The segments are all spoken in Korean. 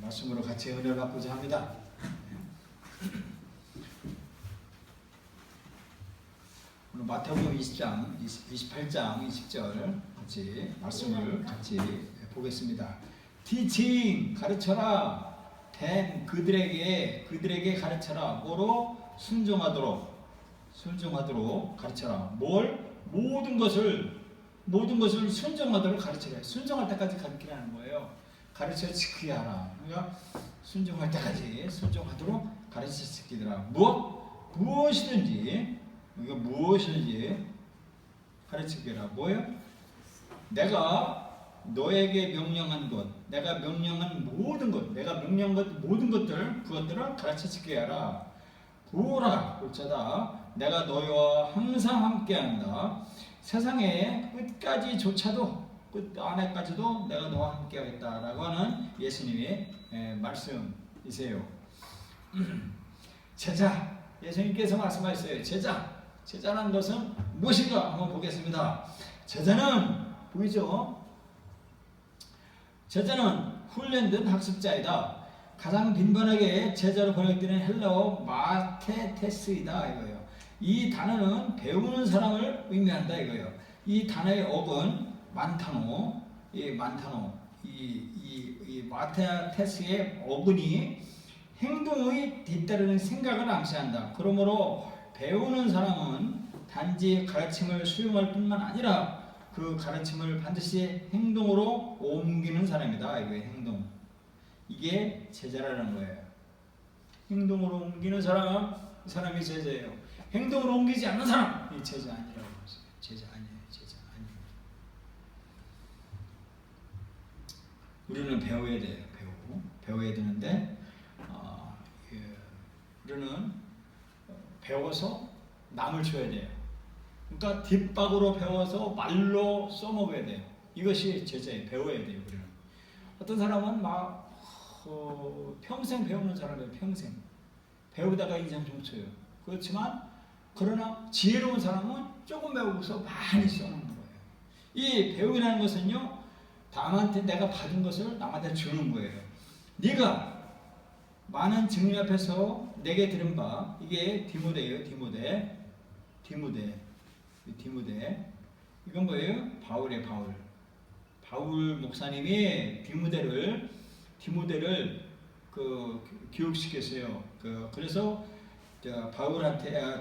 말씀으로 같이 은혜를 받고자 합니다. 오늘 마태복음 28장 20절 같이 말씀을 같이 보겠습니다. teaching 가르쳐라. them 그들에게 가르쳐라. 뭐로? 순종하도록 가르쳐라. 뭘? 모든 것을 순종하도록 가르쳐라. 순종할 때까지 가르치라는 거예요. 가르쳐 지키게 하라. 그러니까 순종할 때까지 순종하도록 가르쳐 지키더라. 무엇이든지 이거 무엇이든지 가르치게라. 뭐예요? 내가 너에게 명령한 것, 내가 명령한 모든 것, 내가 명령한 것 모든 것들을 가르쳐 지키게 하라. 보라, 볼자다. 내가 너희와 항상 함께한다. 세상의 끝까지조차도 끝 안에까지도 내가 너와 함께하겠다라고 하는 예수님의 말씀이세요. 제자, 예수님께서 말씀하셨어요. 제자라는 것은 무엇인가 한번 보겠습니다. 제자는 보이죠? 제자는 훈련된 학습자이다. 가장 빈번하게 제자로 번역되는 헬라어 마테테스이다 이거예요. 이 단어는 배우는 사람을 의미한다 이거예요. 이 단어의 어근 만타노, 이 마테테스의 어근이 행동의 뒤따르는 생각을 암시한다. 그러므로 배우는 사람은 단지 가르침을 수용할 뿐만 아니라 그 가르침을 반드시 행동으로 옮기는 사람이다. 이거예요. 행동. 이게 제자라는 거예요. 행동으로 옮기는 사람, 그 사람이 제자예요. 행동으로 옮기지 않는 사람, 이 제자 아니라고 했어요. 제자 아니에요. 우리는 배워야 돼요. 배워야 되는데 우리는 배워서 남을 줘야 돼요. 그러니까 뒷박으로 배워서 말로 써먹어야 돼요. 이것이 제자예요. 배워야 돼요. 우리는. 어떤 사람은 막 평생 배우는 사람이에요. 평생 배우다가 인생 종초예요. 그렇지만 그러나 지혜로운 사람은 조금 배우고서 많이 써놓는 거예요. 이 배우라는 것은요, 남한테 내가 받은 것을 남한테 주는 거예요. 네가 많은 증인 앞에서 내게 들은 바, 이게 디모데예요. 디모데. 이건 뭐예요? 바울이에요. 바울 목사님이 디모데를 교육시켰어요. 그래서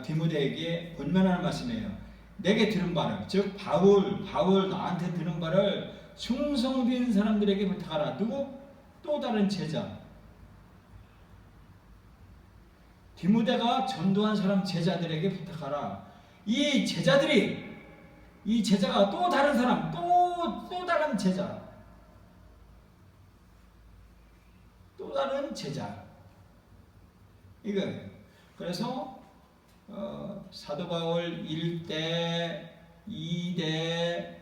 디모데에게 권면하는 말씀이에요. 내게 들은 바를, 즉 바울 나한테 들은 바를 충성된 사람들에게 부탁하라. 누구? 또 다른 제자. 디모데가 전도한 사람 제자들에게 부탁하라. 이 제자가 또 다른 사람, 또 다른 제자. 또 다른 제자. 이거예요. 그래서 사도 바울 1대, 2대,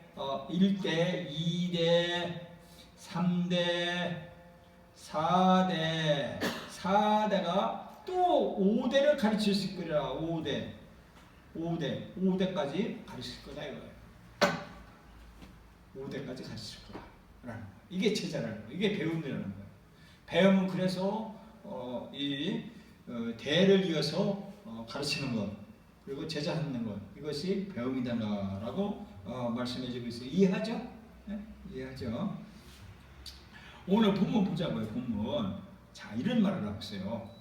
3대, 4대가 또 5대를 가르칠 수 있거라. 5대까지 가르칠 거다 이거예요. 5대까지 가르칠 거라는 거예요. 이게 제자라는 거예요. 이게 배움이라는 거예요. 배움은 그래서 대를 이어서 가르치는 것, 그리고 제자하는 것, 이것이 배움이다라고 말씀해주고 있어요. 이해하죠? 네? 이해하죠? 오늘 본문 보자고요. 본문. 자, 이런 말을 하고 있어요.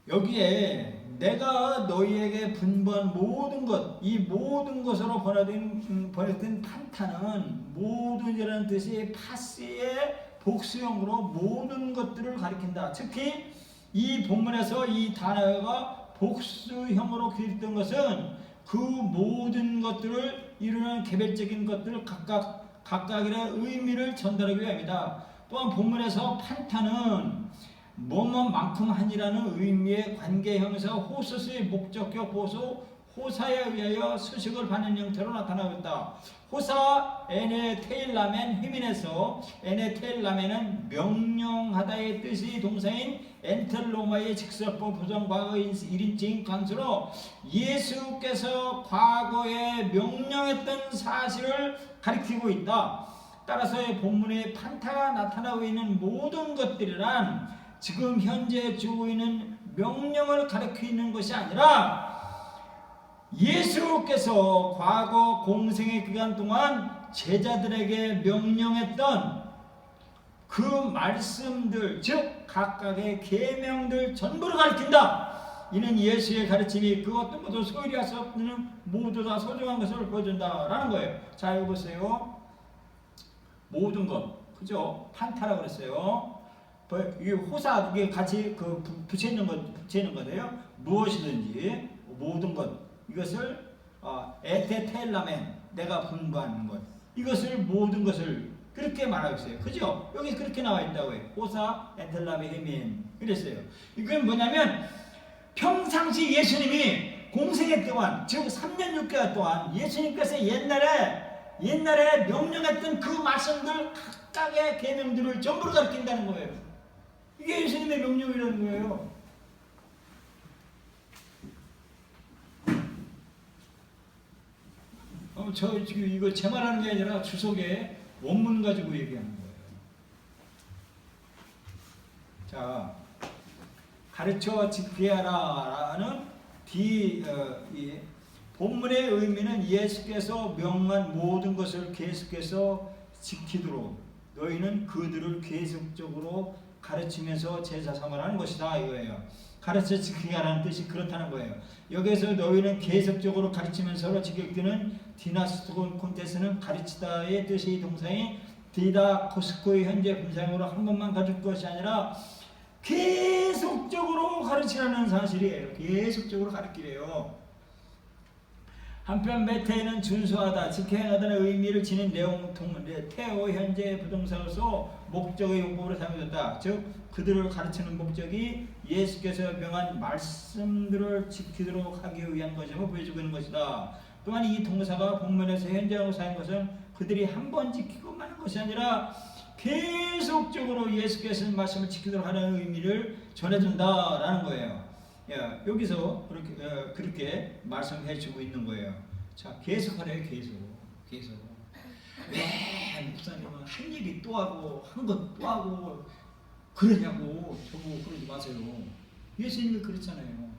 여기에 내가 너희에게 분부한 모든 것, 이 모든 것으로 번역된 판타는 모든이라는 뜻이 파스의 복수형으로 모든 것들을 가리킨다. 특히 이 본문에서 이 단어가 복수형으로 기록된 것은 그 모든 것들을 이루는 개별적인 것들 각각의 의미를 전달하기 위함이다. 또한 본문에서 판타는 뭐뭐만큼 한이라는 의미의 관계형사 호소스의 목적격 보소 호사에 의하여 수식을 받는 형태로 나타나고 있다. 호사 에네테일라멘 휘민에서 에네테일라멘은 명령하다의 뜻이 동사인 엔텔로마의 직설법 부정 과거의 1인칭 강수로 예수께서 과거에 명령했던 사실을 가리키고 있다. 따라서의 본문에 판타가 나타나고 있는 모든 것들이란 지금 현재 주고 있는 명령을 가리키는 것이 아니라 예수께서 과거 공생의 기간 동안 제자들에게 명령했던 그 말씀들, 즉 각각의 계명들 전부를 가리킨다. 이는 예수의 가르침이 그것도 모두 소홀히 할 수 없는 모두 다 소중한 것을 보여준다라는 거예요. 자, 이거 보세요. 모든 것, 그죠? 판타라고 그랬어요. 이게 호사, 이게 같이 붙여있는 거예요. 무엇이든지 모든 것, 이것을 에테텔라멘, 내가 분부하는 것, 이것을 모든 것을 그렇게 말하고 있어요. 그죠? 여기 그렇게 나와 있다고 해요. 호사 에텔라멘 그랬어요. 이건 뭐냐면 평상시 예수님이 공생애 동안, 즉 3년 6개월 동안 예수님께서 옛날에 명령했던 그 말씀들 각각의 계명들을 전부를 가르친다는 거예요. 이게 예수님의 명령이라는 거예요. 저 지금 이거 제 말하는 게 아니라 주석에 원문 가지고 얘기하는 거예요. 자, 가르쳐 지켜야 하라는 이 본문의 의미는 예수께서 명한 모든 것을 계속해서 지키도록 너희는 그들을 계속적으로 가르치면서 제자 삼으라는 것이다 이거예요. 가르쳐 지키게 하라는 뜻이 그렇다는 거예요. 여기서 너희는 계속적으로 가르치면서 지키는 디나스토 콘테스는 가르치다의 뜻이 동사인 디다코스코의 현재 분사형으로 한 번만 가르칠 것이 아니라 계속적으로 가르치라는 사실이에요. 계속적으로 가르치래요. 한편 메테는 준수하다, 지켜야 한다는 의미를 지닌 내용 테오 현재 부동사로서 목적의 용법으로 사용됐다. 즉 그들을 가르치는 목적이 예수께서 명한 말씀들을 지키도록 하기 위한 것임을 보여주고 있는 것이다. 또한 이 동사가 본문에서 현재하고 사용한 것은 그들이 한 번 지키고 마는 것이 아니라 계속적으로 예수께서 말씀을 지키도록 하는 의미를 전해준다라는 거예요. 여기서 그렇게 말씀해주고 있는 거예요. 자, 계속하래요. 계속. 왜 목사님은 한 얘기 또 하고 한 것 또 하고 그러냐고 저보고 그러지 마세요. 예수님이 그랬잖아요.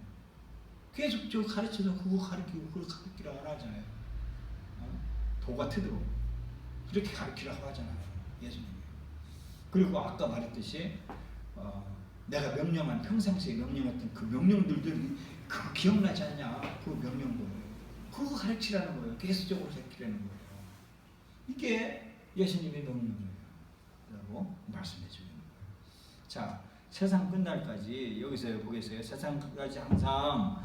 계속 저 가르쳐서 그거 가르치고 그걸 가르치라고 하잖아요. 도가 트도록 그렇게 가르치라고 하잖아요. 예수님이. 그리고 아까 말했듯이 내가 평상시에 명령했던 그 명령들이 그거 기억나지 않냐? 그 명령들 그거 가르치라는 거예요. 계속적으로 가르치라는 거예요. 이게 예수님의 명령이에요. 라고 말씀해 주는 거예요. 자, 세상 끝날까지 여기서 보겠어요. 세상 끝까지 항상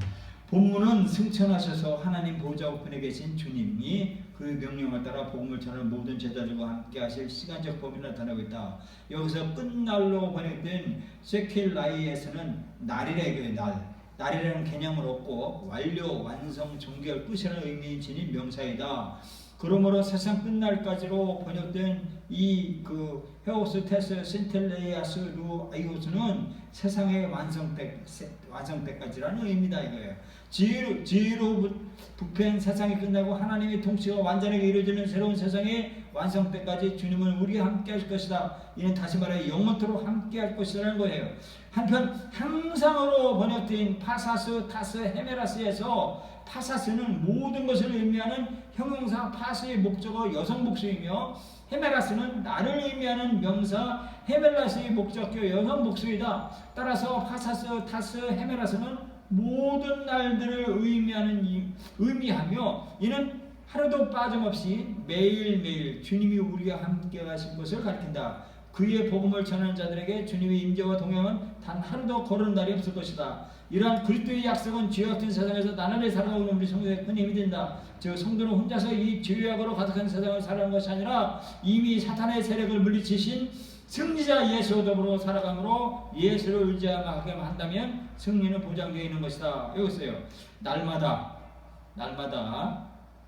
본문은 승천하셔서 하나님 보좌 우편에 계신 주님이 그 명령을 따라 복음을 전하는 모든 제자들과 함께 하실 시간적 범위를 나타내고 있다. 여기서 끝날로 번역된 세켈라이에서는 날이라는 날이라는 개념을 얻고 완료, 완성, 종결, 끝이라는 의미를 지닌 명사이다. 그러므로 세상 끝날까지로 번역된 이 헤오스 테스 신텔레이아스 루 아이오스는 세상의 완성 때까지라는 의미다 이거예요. 지혜로 부패한 세상이 끝나고 하나님의 통치가 완전하게 이루어지는 새로운 세상의 완성 때까지 주님은 우리와 함께 할 것이다. 이는 다시 말해 영원토록 함께 할 것이라는 거예요. 한편 항상으로 번역된 파사스, 타스, 헤메라스에서 파사스는 모든 것을 의미하는 형용사 파스의 목적어 여성 복수이며 헤메라스는 나를 의미하는 명사 헤멜라스의 목적어 여성 복수이다. 따라서 파사스, 타스, 헤메라스는 모든 날들을 의미하며 이는 하루도 빠짐없이 매일매일 주님이 우리와 함께 하신 것을 가리킨다. 그의 복음을 전하는 자들에게 주님의 임재와 동행은 단 하루도 거르는 날이 없을 것이다. 이러한 그리스도의 약속은 죄 같은 세상에서 나날이 살아가는 우리 성도의 큰 힘이 된다. 즉 성도는 혼자서 이 죄악으로 가득한 세상을 살아가는 것이 아니라 이미 사탄의 세력을 물리치신 승리자 예수와 더불어 살아감으로 예수를 의지하게 한다면 승리는 보장되어 있는 것이다. 여기 있어요. 날마다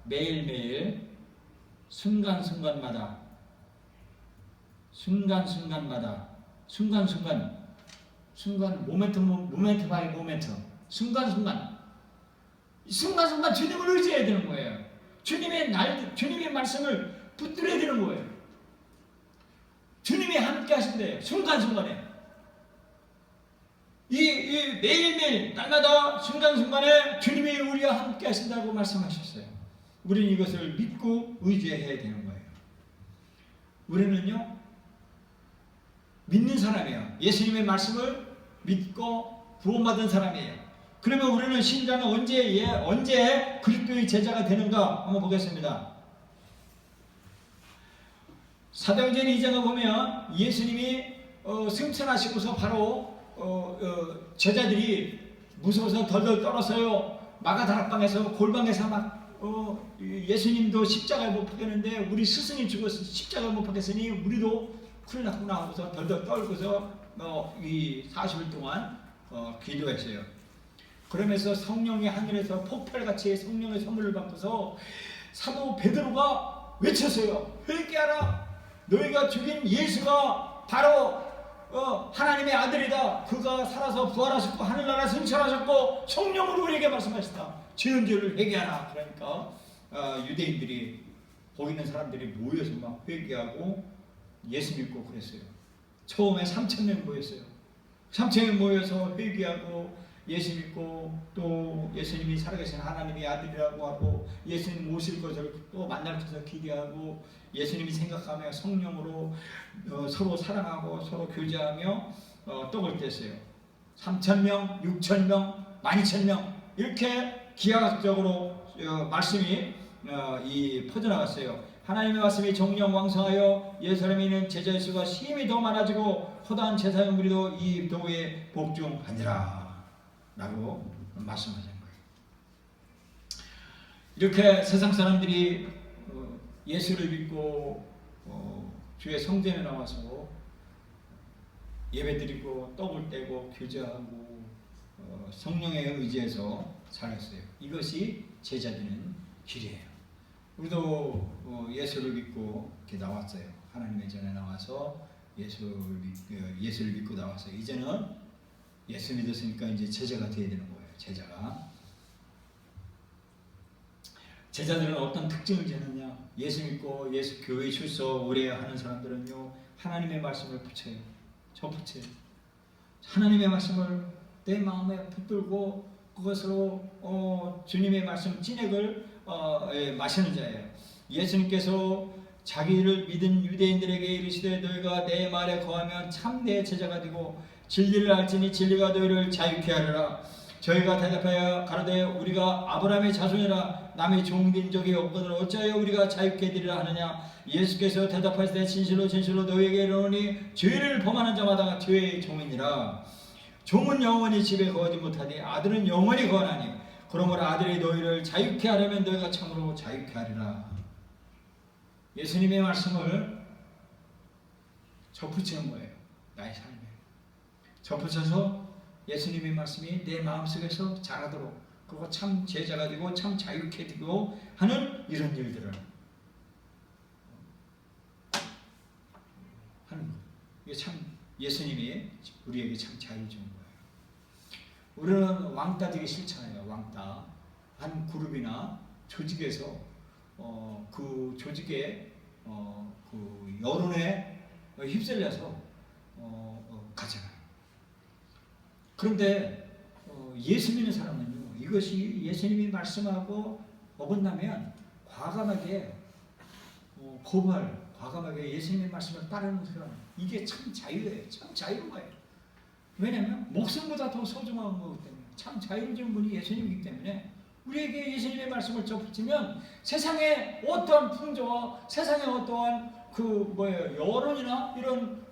매일매일 순간순간 모멘트 바이 모멘트 순간순간 주님을 의지해야 되는 거예요. 주님의 말씀을 붙들어야 되는 거예요. 하신대요. 순간순간에. 이 매일매일 날마다 순간순간에 주님이 우리와 함께 하신다고 말씀하셨어요. 우리는 이것을 믿고 의지해야 되는 거예요. 우리는요, 믿는 사람이에요. 예수님의 말씀을 믿고 구원받은 사람이에요. 그러면 우리는 신자는 언제 그리스도의 제자가 되는가 한번 보겠습니다. 사도행전 2장을 보면 예수님이 승천하시고서 바로 제자들이 무서워서 덜덜 떨었어요. 마가다락방에서 골방에서 막 예수님도 십자가에 못 박혔는데 우리 스승이 죽어서 십자가에 못 박혔으니 우리도 큰일 났구나 하고서 덜덜 떨고서 이 40일 동안 기도했어요. 그러면서 성령이 하늘에서 폭발같이 성령의 선물을 받고서 사도 베드로가 외쳤어요. 회개하라. 너희가 죽인 예수가 바로 하나님의 아들이다. 그가 살아서 부활하셨고 하늘나라 승천하셨고 성령으로 우리에게 말씀하셨다. 죄인들을 회개하라. 그러니까 유대인들이 거기 있는 사람들이 모여서 막 회개하고 예수 믿고 그랬어요. 처음에 3,000명 모였어요. 3,000명 모여서 회개하고 예수 믿고 또 예수님이 살아계신 하나님의 아들이라고 하고 예수님 오실 것을 또 만날 것을 기대하고 예수님이 생각하며 성령으로 서로 사랑하고 서로 교제하며 떡을 뗐어요. 3,000명, 6,000명, 12,000명 이렇게 기하학적으로 말씀이 퍼져나갔어요. 하나님의 말씀이 정령 왕성하여 예루살렘에 있는 제자의 수가 심히 더 많아지고 허다한 제사의 무리도 이 도에 복종하니라 라고 말씀하신 거예요. 이렇게 세상 사람들이 예수를 믿고 주의 성전에 나와서 예배드리고 떡을 떼고 교제하고 성령에 의지해서 살았어요. 이것이 제자되는 길이에요. 우리도 예수를 믿고 이렇게 나왔어요. 하나님의 전에 나와서 예수를 믿고 나왔어요. 이제는 예수 믿었으니까 이제 제자가 되어야 되는 거예요. 제자들은 어떤 특징을 지느냐? 예수 믿고 예수 교회 출석 오래 하는 사람들은요, 하나님의 말씀을 붙여요. 접붙여요. 하나님의 말씀을 내 마음에 붙들고 그것으로 주님의 말씀 찐액을 마시는 자예요. 예수님께서 자기를 믿은 유대인들에게 이르시되 너희가 내 말에 거하면 참 내 제자가 되고 진리를 알지니 진리가 너희를 자유케 하리라. 저희가 대답하여 가로되 우리가 아브라함의 자손이라 남의 종된 적이 없거든 어찌하여 우리가 자유케 되리라 하느냐. 예수께서 대답하시되 진실로 진실로 너희에게 이르노니 죄를 범하는 자마다 죄의 종이니라. 종은 영원히 집에 거하지 못하니 아들은 영원히 거하나니 그러므로 아들이 너희를 자유케 하려면 너희가 참으로 자유케 하리라. 예수님의 말씀을 접붙이는 거예요. 나의 삶에 접붙여서 예수님의 말씀이 내 마음속에서 자라도록 그리고 참 제자가 되고 참 자유케 되고 하는 이런 일들을 하는 거예요. 이게 참 예수님이 우리에게 참 자유를 주는 거예요. 우리는 왕따 되기 싫잖아요. 왕따. 한 그룹이나 조직에서 그 조직의 그 여론에 휩쓸려서 가잖아요. 그런데 예수 믿는 사람은요, 이것이 예수님이 말씀하고 어긋나면 과감하게 과감하게 예수님의 말씀을 따르는 사람, 이게 참 자유예요. 참 자유인 거예요. 왜냐하면 목숨보다 더 소중한 거기 때문에 참 자유를 주는 분이 예수님이기 때문에 우리에게 예수님의 말씀을 접붙이면 세상의 어떠한 풍조와 세상의 어떠한 여론이나 이런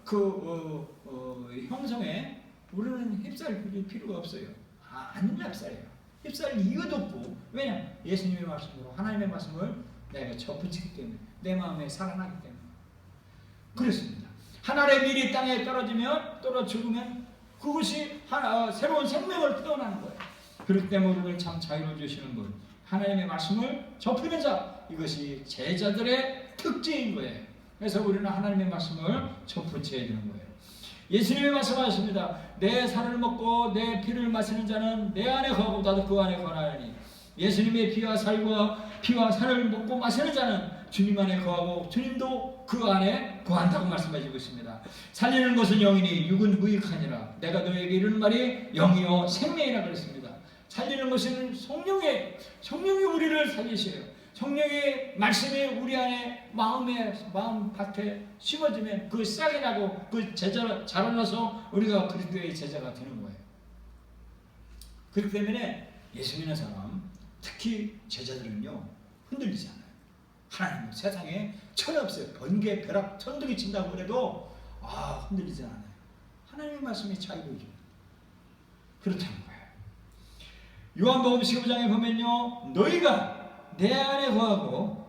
형성에 우리는 휩쓸릴 필요가 없어요. 안 휩싸려요. 휩쓸릴 이유도 없고, 왜냐? 예수님의 말씀으로 하나님의 말씀을 내가 접붙이기 때문에 내 마음에 살아나기 때문에 그렇습니다. 하늘의 밀이 땅에 떨어 죽으면 그것이 새로운 생명을 태어나는 거예요. 그렇기 때문에 우리를 참 자유를 주시는 분, 하나님의 말씀을 접히는 자, 이것이 제자들의 특징인 거예요. 그래서 우리는 하나님의 말씀을 접붙여야 되는 거예요. 예수님이 말씀하셨습니다. 내 살을 먹고 내 피를 마시는 자는 내 안에 거하고 나도 그 안에 거하나니 예수님의 피와 살을 먹고 마시는 자는 주님 안에 거하고 주님도 그 안에 거한다고 말씀하시고 있습니다. 살리는 것은 영이니 육은 무익하니라. 내가 너에게 이르는 말이 영이요 생명이라 그랬습니다. 살리는 것은 성령이 우리를 살리셔요. 성령의 말씀이 우리 안에 마음 밭에 심어지면 그 싹이 나고 그 제자가 자라나서 우리가 그리스도의 제자가 되는 거예요. 그렇기 때문에 예수 믿는 사람, 특히 제자들은요 흔들리지 않아요. 하나님 세상에 천이 없어요. 번개, 벼락, 천둥이 친다고 그래도 흔들리지 않아요. 하나님의 말씀이 자유를 줍니다. 그렇다는 거예요. 요한복음 15장에 보면요, 너희가 내 안에 거하고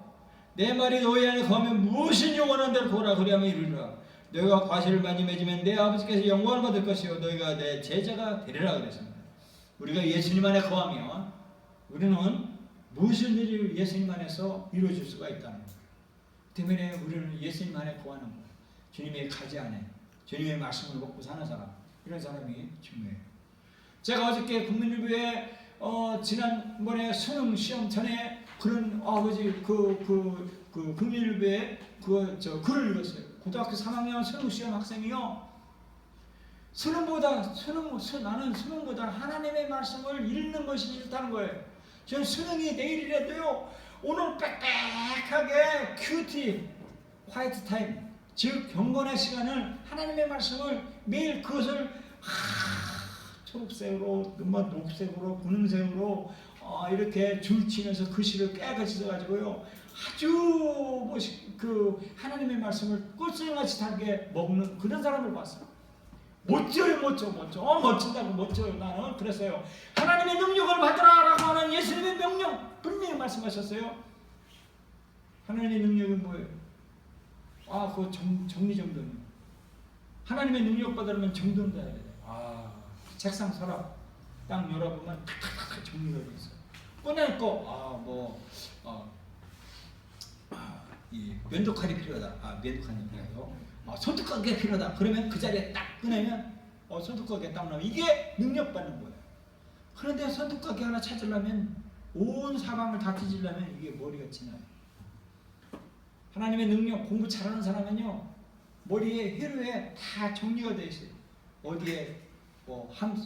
내 말이 너희 안에 거하면 무엇이 영원한 대로 구하라 그리하면 이루리라. 너희가 과실을 많이 맺으면 내 아버지께서 영광을 받을 것이요 너희가 내 제자가 되리라 그랬습니다. 우리가 예수님 안에 거하면 우리는 무슨 일이 예수님 안에서 이루어질 수가 있다는 거예요. 때문에 우리는 예수님 안에 거하는 거예요. 주님의 가지 안에 주님의 말씀을 먹고 사는 사람, 이런 사람이 중요해요. 제가 어저께 국민일보에 지난번에 수능 시험 전에 그런 아버지 국민일보에 글을 읽었어요. 고등학교 3학년 수능 시험 학생이요. 나는 수능보다 하나님의 말씀을 읽는 것이 싫다는 거예요. 저는 수능이 내일이라도요, 오늘 빽빽하게 큐티, 화이트 타임, 즉 경건의 시간을 하나님의 말씀을 매일 그것을 초록색으로, 녹색으로, 분홍색으로 이렇게 줄치면서 글씨를 깨끗이 써가지고요, 아주 하나님의 말씀을 꽃송이같이 달게 먹는 그런 사람을 봤어요. 멋져요, 멋진다고 멋져요. 나는 그랬어요. 하나님의 능력을 받으라라고 하는 예수님의 명령 분명히 말씀하셨어요. 하나님의 능력은 뭐예요? 그거 정리정돈. 하나님의 능력 받으려면 정돈 돼야 돼요. 책상 서랍 딱 열어보면 탁탁탁 정리가 돼 있어요. 꺼낼 거 이 면도칼이 필요하다. 면도칼이 필요해요. 손톱가게 필요하다. 그러면 그 자리에 딱 꺼내면 손톱가게 딱 나오면 이게 능력 받는 거예요. 그런데 손톱가게 하나 찾으려면 온 사방을 다 뒤지려면 이게 머리가 지나요. 하나님의 능력 공부 잘하는 사람은요, 머리에 회로에 다 정리가 되어 있어요. 어디에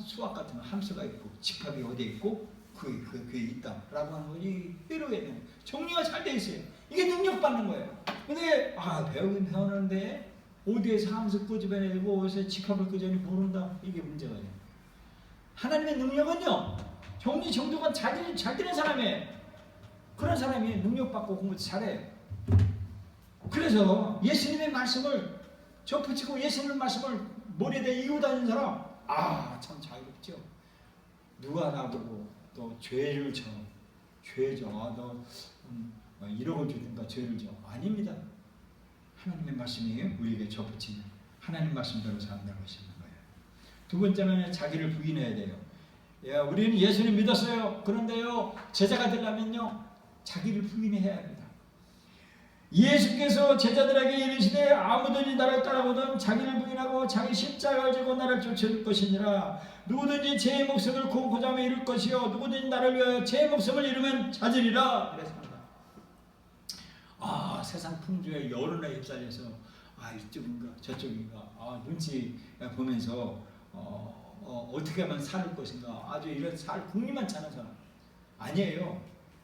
수학 같은 함수가 있고 집합이 어디에 있고 그게 있다라고 하는 거지. 회로에는 정리가 잘 되어 있어요. 이게 능력 받는 거예요. 근데 배우긴 배우는데 어디에서 함수 끄집어내고 어디서 집합을 끄집어내고 모른다. 이게 문제가 돼요. 하나님의 능력은요, 정리정돈가 잘 되는 사람이에요. 그런 사람이 능력받고 공부 잘해요. 그래서 예수님의 말씀을 접붙이고 예수님의 말씀을 머리에다 이고 다니는 사람, 참 자유롭죠. 누가 나보고 너 죄를 져, 너 1억을 주든가 죄를 져. 아닙니다. 하나님의 말씀이 우리에게 접붙이면 하나님 말씀대로 산다는 것이 있는 거예요. 두 번째는 자기를 부인해야 돼요. 우리는 예수님 믿었어요. 그런데요, 제자가 되려면요, 자기를 부인해야 합니다. 예수께서 제자들에게 이르시되 아무든지 나를 따라오든 자기를 부인하고 자기 십자가를 지고 나를 쫓을 것이니라. 누구든지 제 목숨을 고자며 이룰 것이요 누구든지 나를 위하여 제 목숨을 잃으면 찾으리라 그랬습니다. 세상 풍조에 여론에 휩싸려서 이쪽인가 저쪽인가 눈치 보면서 어떻게 하면 살 것인가 아주 이런 궁리만 차는 사람 아니에요.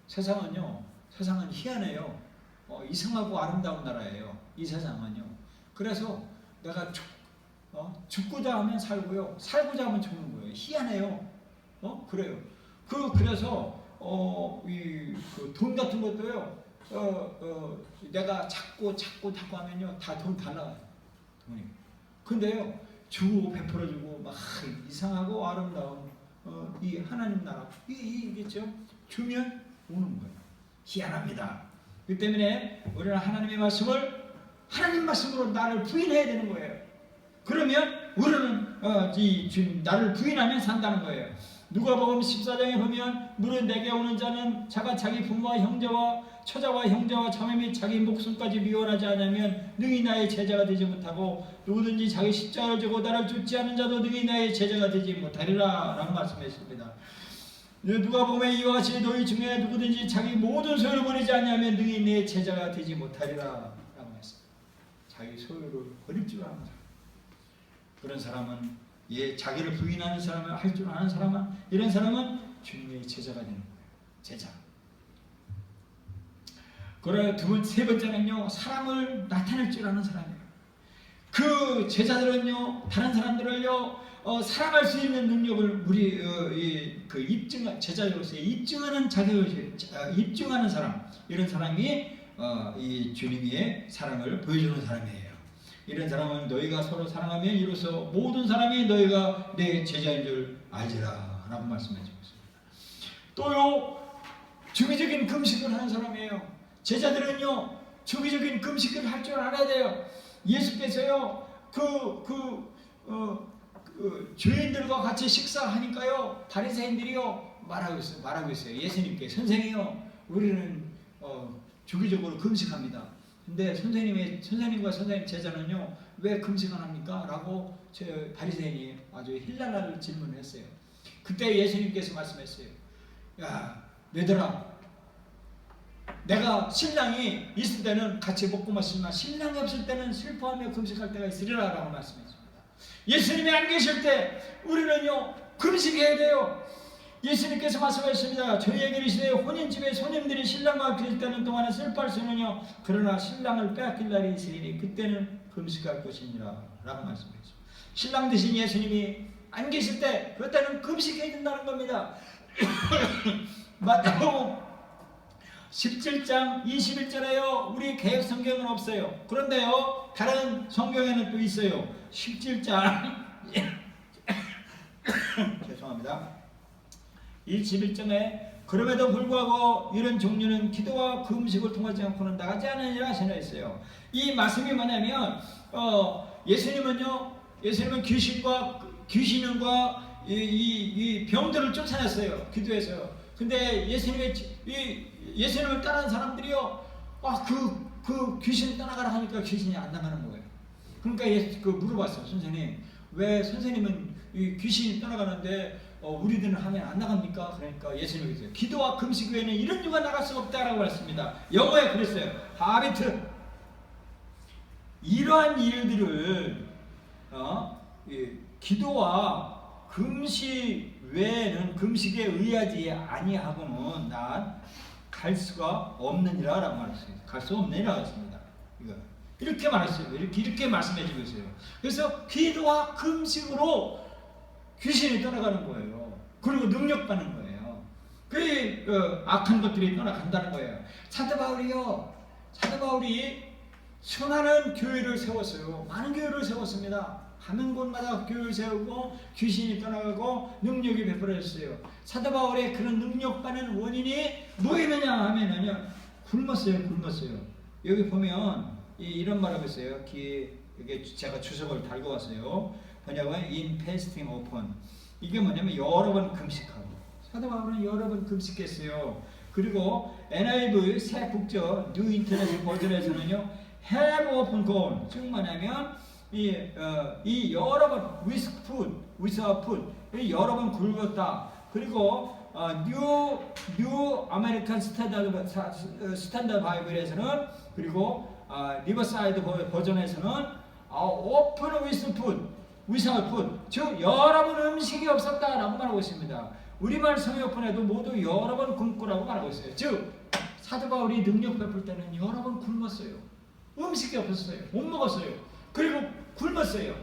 세상은 희한해요. 이상하고 아름다운 나라예요. 이 세상은요. 그래서 내가 죽고자 하면 살고요, 살고자 하면 죽는 거예요. 희한해요. 그래요. 그래서 돈 같은 것도요. 내가 자꾸 하면요, 다 돈 다 나가요. 돈이. 근데요, 주고 베풀어주고 막 이상하고 아름다운 이 하나님 나라 이겠죠. 주면 오는 거예요. 희한합니다. 그 때문에 우리는 하나님의 말씀을 하나님 말씀으로 나를 부인해야 되는 거예요. 그러면 우리는 나를 부인하면 산다는 거예요. 누가복음 14장에 보면 무릇 내게 오는 자는 자가 자기 부모와 형제와 처자와 형제와 자매 및 자기 목숨까지 미워하지 않으면 능히 나의 제자가 되지 못하고 누구든지 자기 십자가를 지고 나를 쫓지 않은 자도 능히 나의 제자가 되지 못하리라 라는 말씀했습니다. 누가 보면 이와 같이 너희 중에 누구든지 자기 모든 소유를 버리지 않냐면 능히 내 제자가 되지 못하리라 라고 했습니다. 자기 소유를 버릴 줄 아는 사람, 그런 사람은 자기를 부인하는 사람을 할 줄 아는 사람은, 이런 사람은 주님의 제자가 되는 거예요. 제자. 그리고 세 번째는요, 사랑을 나타낼 줄 아는 사람이에요. 그 제자들은요, 다른 사람들을요, 사랑할 수 있는 능력을 제자로서 입증하는 자격을 입증하는 사람, 이런 사람이 이 주님의 사랑을 보여주는 사람이에요. 이런 사람은 너희가 서로 사랑하면 이로써 모든 사람이 너희가 내 제자인 줄 알지라 라고 말씀해주고 있습니다. 또요, 주기적인 금식을 하는 사람이에요. 제자들은요, 주기적인 금식을 할 줄 알아야 돼요. 예수께서요, 죄인들과 같이 식사하니까요, 바리새인들이요 말하고 있어요. 예수님께, 선생이요, 우리는 주기적으로 금식합니다. 근데 선생님과 선생님 제자는요, 왜 금식 안 합니까? 라고 바리새인이 아주 힐랄랄 질문을 했어요. 그때 예수님께서 말씀했어요. 야, 얘들아, 내가 신랑이 있을 때는 같이 먹고 마시지만 신랑이 없을 때는 슬퍼하며 금식할 때가 있으리라 라고 말씀했습니다. 예수님이 안 계실 때 우리는요, 금식해야 돼요. 예수님께서 말씀하셨습니다. 저희에게 이르시되 혼인집에 손님들이 신랑과 계실 때는 동안에 슬퍼할 수는요, 그러나 신랑을 빼앗길 날이 있으리니 그때는 금식할 것이니라 라고 말씀하셨습니다. 신랑 대신 예수님이 안 계실 때 그때는 금식해야 된다는 겁니다. 마태복음 17장 21절에요. 우리 개역 성경은 없어요. 그런데요, 다른 성경에는 또 있어요. 17장 죄송합니다. 21장에 그럼에도 불구하고 이런 종류는 기도와 금식을 통하지 않고는 나가지 않으니라 하시나있어요. 이 말씀이 뭐냐면 예수님은 귀신과 이 병들을 쫓아냈어요. 기도해서요. 근데 예수님을 따르는 사람들이요, 그 귀신 떠나가라 하니까 귀신이 안 나가는 거예요. 그러니까 물어봤어요. 선생님, 왜 선생님은 이 귀신이 떠나가는데 우리들은 하면 안 나갑니까? 그러니까 예수님이 그랬어요. 기도와 금식 외에는 이런 유가 나갈 수 없다라고 했습니다. 영어에 그랬어요. 하비트. 이러한 일들을 기도와 금식 외에는, 금식에 의하지 아니하고는 난 갈 수가 없느니라 라고 말했어요. 갈 수 없느니라 했습니다. 이렇게 말했어요. 이렇게 말씀해 주고 있어요. 그래서 기도와 금식으로 귀신이 떠나가는 거예요. 그리고 능력받는 거예요. 악한 것들이 떠나간다는 거예요. 사도 바울이 수많은 교회를 세웠어요. 많은 교회를 세웠습니다. 가는 곳마다 교회를 세우고 귀신이 떠나가고 능력이 베풀어졌어요. 사도 바울의 그런 능력받는 원인이 뭐였느냐 하면은요, 굶었어요. 여기 보면 이런 말하고 있어요. 여기 제가 주석을 달고 왔어요. 뭐냐면 in fasting often. 이게 뭐냐면 여러 번 금식하고. 사도 바울은 여러 번 금식했어요. 그리고 NIV 새 국저 뉴 인터내셔널 버전에서는요, have often gone. 즉 뭐냐면 이 여러 번 with food, without food, 여러 번 굶었다. 그리고 뉴 아메리칸 스탠다드 바이블에서는, 그리고 리버사이드 버전에서는 open with food, without food, 즉 여러 번 음식이 없었다라고 말하고 있습니다. 우리말 성역본에도 모두 여러 번 굶고라고 말하고 있어요. 즉 사도 바울이 능력 베풀 때는 여러 번 굶었어요. 음식이 없었어요. 못 먹었어요. 그리고 굶었어요.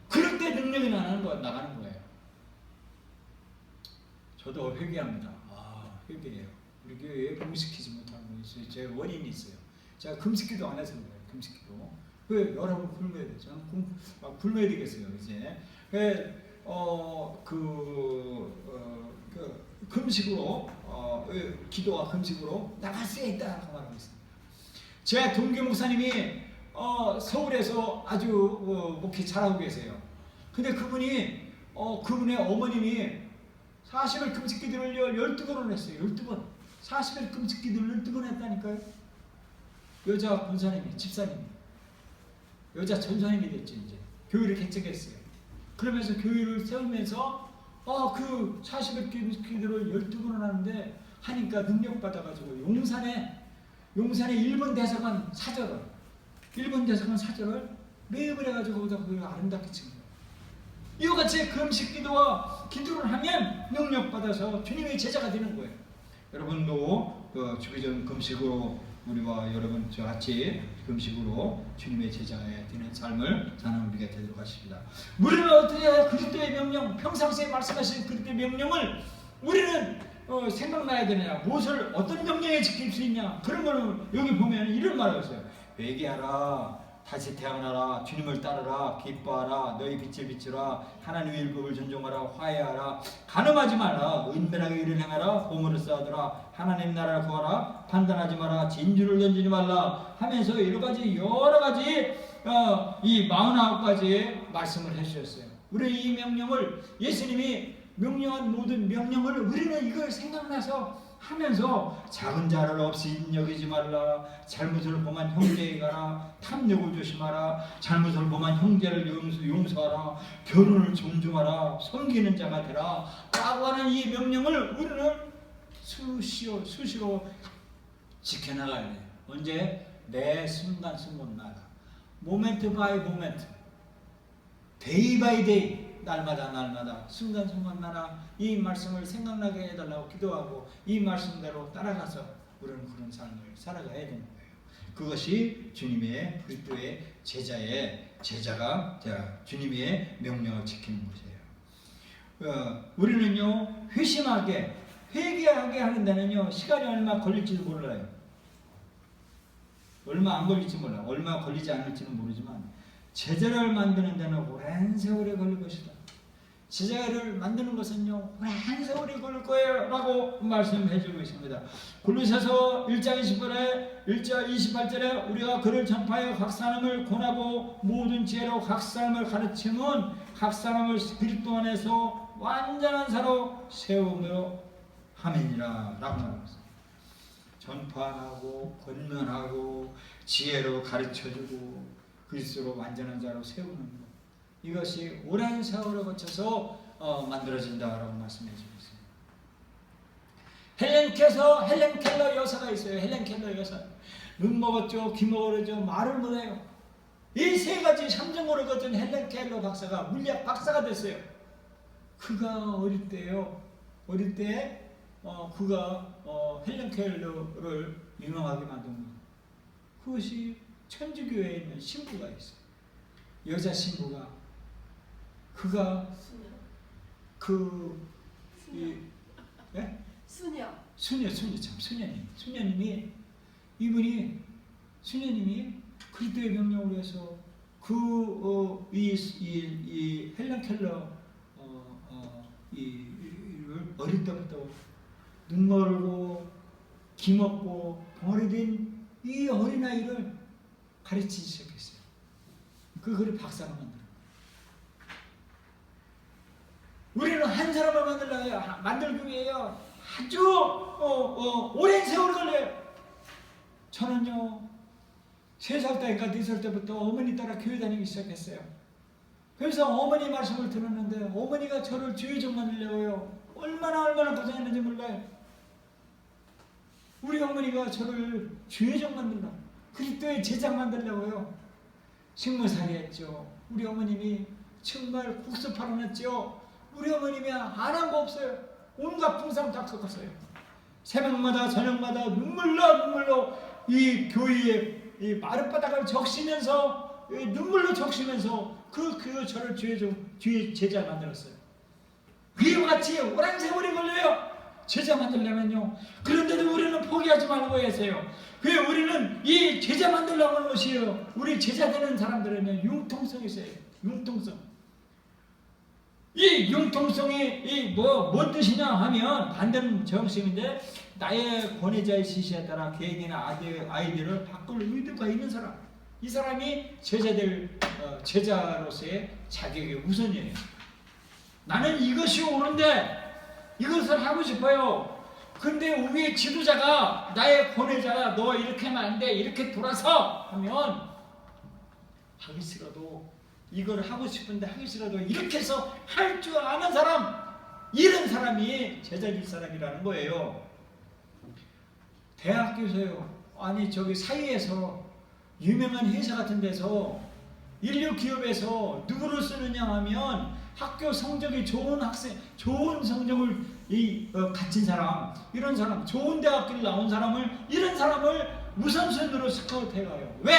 그럴 때 능력이 나가는 거예요. 저도 회개합니다. 회개해요. 우리 교회에 금식하지 못하는 거 있어요. 제 원인이 있어요. 제가 금식기도 안 해서 그래요. 금식기도. 왜 여러 번 굶어야 돼요? 저는 굶어야 되겠어요. 이제 금식으로 기도와 금식으로 나갈 수 있다고 말하고 있습니다. 제 동기 목사님이 서울에서 아주 목회 잘하고 계세요. 근데 그분의 어머님이 40일 금식 기도를 12번을 했어요. 12번. 40일 금식 기도를 12번 했다니까요. 여자 권사님이, 집사님이. 여자 전사님이 됐죠, 이제. 교회를 개척했어요. 그러면서 교회를 세우면서 그 40일 기도를 12번을 하는데 하니까 능력받아가지고 용산에 일본 대사관 사절을 매입을 해가지고 거기다 그걸 아름답게 친 거예요. 이와 같이 금식 기도와 기도를 하면 능력받아서 주님의 제자가 되는 거예요. 여러분도 주기전 금식으로 우리와 여러분 같이 금식으로 주님의 제자가 되는 삶을 사는 우리가 되도록 하십니다. 우리는 어떻게 그리스도의 명령, 평상시에 말씀하신 그리스도의 명령을 우리는 생각나야 되느냐, 무엇을 어떤 명령에 지킬 수 있냐, 그런 거는 여기 보면 이런 말을 했어요. 회개하라, 다시 태어나라, 주님을 따르라, 기뻐하라, 너희 빛을 비추라, 하나님의 율법을 존중하라, 화해하라, 간음하지 말라, 은밀하게 일을 행하라, 보물을 쌓아두라, 하나님 나라를 구하라, 판단하지 마라, 진주를 던지지 말라 하면서 여러 가지 이 49가지 말씀을 해주셨어요. 우리 이 명령을, 예수님이 명령한 모든 명령을 우리는 이걸 생각나서 하면서 작은 자를 없이 여기지 말라, 잘못을 범한 형제에 가라, 탐욕을 조심하라, 잘못을 범한 형제를 용서하라, 결혼을 존중하라, 섬기는 자가 되라 라고 하는 이 명령을 우리는 수시로 지켜나가야 돼요. 언제? 매 순간순간마다, 모멘트 바이 모멘트, 데이 바이 데이, 날마다 순간순간마다 이 말씀을 생각나게 해달라고 기도하고 이 말씀대로 따라가서 우리는 그런 삶을 살아가야 되는 거예요. 그것이 주님의 그리스도의 제자가 주님의 명령을 지키는 것이에요. 우리는요, 회개하게 하는 데는요, 시간이 얼마 걸릴지도 몰라요. 얼마 안 걸릴지 몰라. 얼마 걸리지 않을지는 모르지만 제자를 만드는 데는 오랜 세월이 걸릴 것이다. 제자를 만드는 것은요, 오랜 세월이 걸릴 거예요 라고 말씀해 주고 있습니다. 골로새서 1장 28절에 우리가 그를 전파하여 각 사람을 권하고 모든 지혜로 각 사람을 가르치면 각 사람을 그리스도 안에서 완전한 사로 세우며 하매니라 라고 말합니다. 전파하고 권면하고 지혜로 가르쳐주고 그리스도로 완전한 자로 세우는 것, 이것이 오랜 세월을 거쳐서 만들어진다라고 말씀해 주고 있습니다. 헬렌 켈러 여사가 있어요. 헬렌 켈러 여사. 눈 먹었죠, 귀 먹었죠, 말을 못해요. 이 세 가지 삼정고를 거친 헬렌 켈러 박사가 물리학 박사가 됐어요. 그가 어릴 때 그가 헬렌 켈러를 유명하게 만든 것. 그것이 천주교에 있는 신부가 있어요. 여자 신부가 그가 수녀님이 그리스도의 명령을 위해서 이 헬렌 켈러 어릴 때부터 눈 멀고 귀 먹고 벙어리 된 이 어린아이를 가르치기 시작했어요. 그걸 박사로 만들어. 우리는 한 사람을 만들기 위해 아주 오랜 세월이 걸려요. 저는요, 3살 때인가 4살 때부터 어머니 따라 교회 다니기 시작했어요. 그래서 어머니 말씀을 들었는데 어머니가 저를 주의 좀 만들려고요. 얼마나 고생했는지 몰라요. 우리 어머니가 저를 주의 좀 만들라, 그리스도의 제자 만들려고요. 식모살이 했죠. 우리 어머님이 정말 국수 팔아냈죠. 우리 어머님이 안 한 거 없어요. 온갖 풍상 다 섞었어요. 새벽마다 저녁마다 눈물로 이 교회에 이 마룻바닥을 적시면서 눈물로 적시면서 저를 주의 제자 만들었어요. 이와 같이 오랜 세월이 걸려요. 제자 만들려면요. 그런데도 우리는 포기하지 말고 계세요. 왜 우리는 이 제자 만들려고 하는 것이에요. 우리 제자 되는 사람들은 융통성이 있어요. 융통성. 이 융통성이 뭔 뜻이냐 하면 반대는 정심인데, 나의 권위자의 지시에 따라 계획이나 아이디어를 바꿀 의도가 있는 사람, 이 사람이 제자로서의 자격이 우선이에요. 나는 이것이 옳은데 이것을 하고 싶어요. 근데 위에 지도자가, 나의 권위자가 너 이렇게 하면 안 돼, 이렇게 돌아서 하면 하기 싫어도, 이걸 하고 싶은데 하기 싫어도 이렇게 해서 할 줄 아는 사람, 이런 사람이 제자일 사람이라는 거예요. 대학교에서요. 아니 저기 사이에서 유명한 회사 같은 데서 인류 기업에서 누구를 쓰느냐 하면 학교 성적이 좋은 학생, 좋은 성적을 갖춘 사람, 이런 사람, 좋은 대학교를 나온 사람을, 이런 사람을 우선순위로 스카우트 해가요. 왜?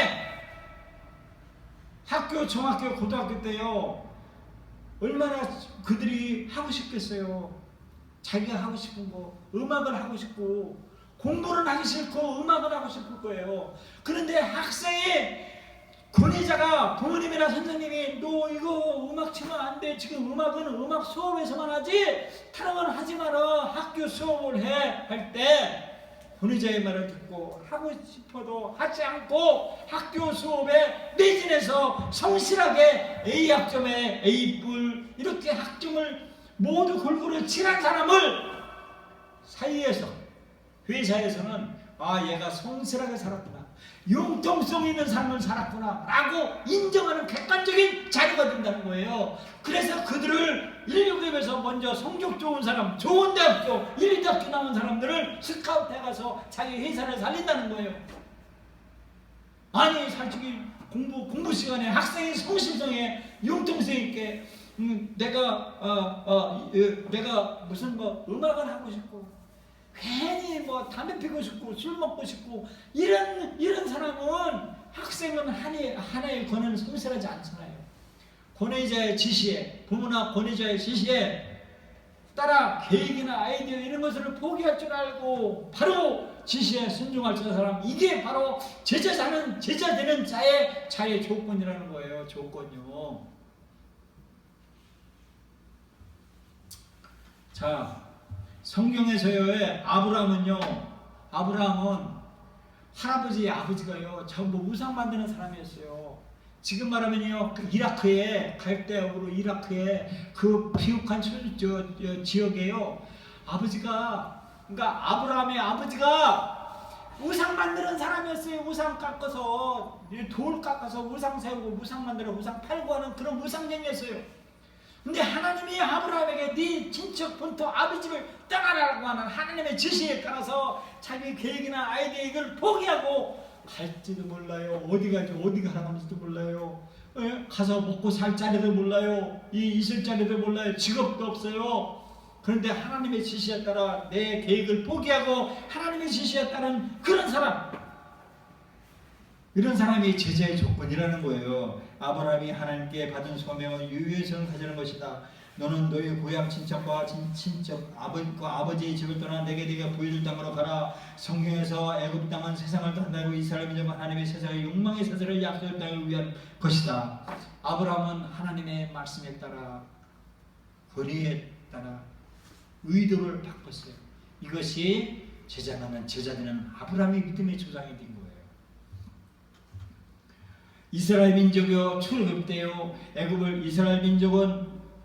학교, 중학교, 고등학교 때요. 얼마나 그들이 하고 싶겠어요. 자기가 하고 싶은 거, 음악을 하고 싶고, 공부는 하기 싫고 음악을 하고 싶을 거예요. 그런데 학생이, 권위자가 부모님이나 선생님이 너 이거 음악 치면 안 돼. 지금 음악은 음악 수업에서만 하지 다른 건 하지 마라. 학교 수업을 해. 할 때 권위자의 말을 듣고 하고 싶어도 하지 않고 학교 수업에 매진해서 성실하게 A 학점에 A뿔 이렇게 학점을 모두 골고루 칠한 사람을 사이에서, 회사에서는 아 얘가 성실하게 살았구나, 융통성 있는 삶을 살았구나 라고 인정하는 객관적인 자료가 된다는 거예요. 그래서 그들을 인류기업에서 먼저 성적 좋은 사람, 좋은 대학교, 1대학교 나온 사람들을 스카우트 해가서 자기 회사를 살린다는 거예요. 아니 솔직히 공부 시간에 학생의 성실성에 융통성 있게 내가 무슨 뭐 음악을 하고 싶고 괜히 뭐 담배 피고 싶고 술 먹고 싶고 이런 사람은, 학생은 하나의 권한을 성실하지 않잖아요. 권위자의 지시에, 부모나 권위자의 지시에 따라 계획이나 아이디어 이런 것을 포기할 줄 알고 바로 지시에 순종할 줄 아는 사람, 이게 바로 제자 되는 자의 조건이라는 거예요. 조건요. 자, 성경에서요, 아브라함은 할아버지, 아버지가요, 전부 우상 만드는 사람이었어요. 지금 말하면요, 그 이라크에, 갈대역으로 이라크에 그 비옥한 지역에요, 그러니까 아브라함의 아버지가 우상 만드는 사람이었어요. 우상 깎아서, 돌 깎아서 우상 세우고, 우상 만들어 우상 팔고 하는 그런 우상쟁이였어요. 근데 하나님이 아브라함에게 네 친척 본토 아버지를 떠나라고 하는 하나님의 지시에 따라서 자기 계획이나 아이디어 이걸 포기하고 갈지도 몰라요. 어디 가라고 하는지도 몰라요. 가서 먹고 살 자리도 몰라요. 있을 자리도 몰라요. 직업도 없어요. 그런데 하나님의 지시에 따라 내 계획을 포기하고 하나님의 지시에 따른 그런 사람, 이런 사람이 제자의 조건이라는 거예요. 아브라함이 하나님께 받은 소명은 유효성을 가지는 것이다. 너는 너희 고향 친척과 친척 아버지의 집을 떠나 내가 보여줄 땅으로 가라. 성경에서 애굽 땅은 세상을 떠난다고 이스라엘 민족은 하나님의 세상의 욕망의 세상을 약속의 땅을 위한 것이다. 아브라함은 하나님의 말씀에 따라, 권위에 따라 의도를 바꿨어요. 이것이 제자되는 아브라함의 믿음의 조상이 된 거예요. 이스라엘 민족이요 출애굽때요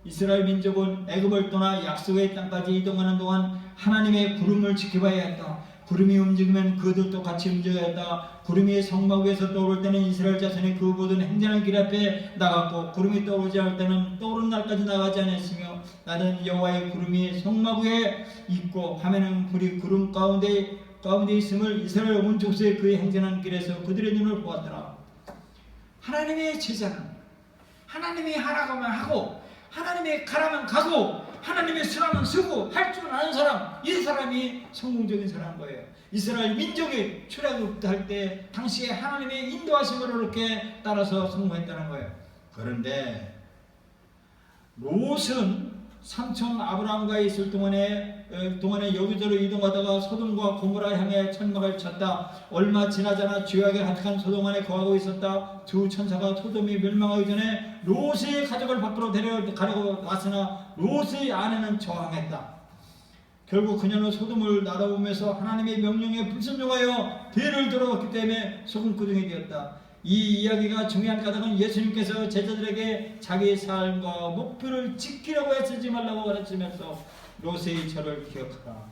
이스라엘 민족은 애굽을 떠나 약속의 땅까지 이동하는 동안 하나님의 구름을 지켜봐야 했다. 구름이 움직이면 그들도 같이 움직여야 했다. 구름이 성막에서 떠오를 때는 이스라엘 자손이 그 모든 행전한 길 앞에 나갔고, 구름이 떠오르지 않을 때는 떠오른 날까지 나가지 않았으며, 나는 여호와의 구름이 성막 위에 있고 하면은 불이 구름 가운데 있음을 이스라엘 온 족속의 그의 행전한 길에서 그들의 눈을 보았더라. 하나님의 제자는 하나님이 하라고만 하고, 하나님이 가라면 가고, 하나님의 쓰라면 쓰고 할 줄 아는 사람, 이 사람이 성공적인 사람인 거예요. 이스라엘 민족이 출애굽할 때 당시에 하나님의 인도하심으로 이렇게 따라서 성공했다는 거예요. 그런데 롯은 삼촌 아브라함과 있을 동안에 여기저로 이동하다가 소돔과 고모라 향해 천막을 쳤다. 얼마 지나자나 죄악에 가득한 소돔 안에 거하고 있었다. 두 천사가 소돔이 멸망하기 전에 롯의 가족을 밖으로 데려가려고 왔으나 롯의 아내는 저항했다. 결국 그녀는 소돔을 날아오면서 하나님의 명령에 불순종하여 죄를 돌아왔기 때문에 소금구덩이 되었다. 이 이야기가 중요한 까닭은 예수님께서 제자들에게 자기의 삶과 목표를 지키려고 애쓰지 말라고 가르치면서 롯의 절을 기억하라.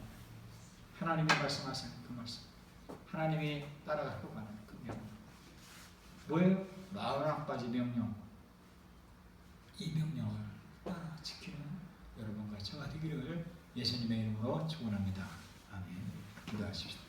하나님이 말씀하신 그 말씀, 하나님이 따라가고 가는 그 명령, 뭐예요? 41가지 명령. 이 명령을 따라 지키는 여러분과 저가 되기를 예수님의 이름으로 축원합니다. 아멘. 기도하십시다.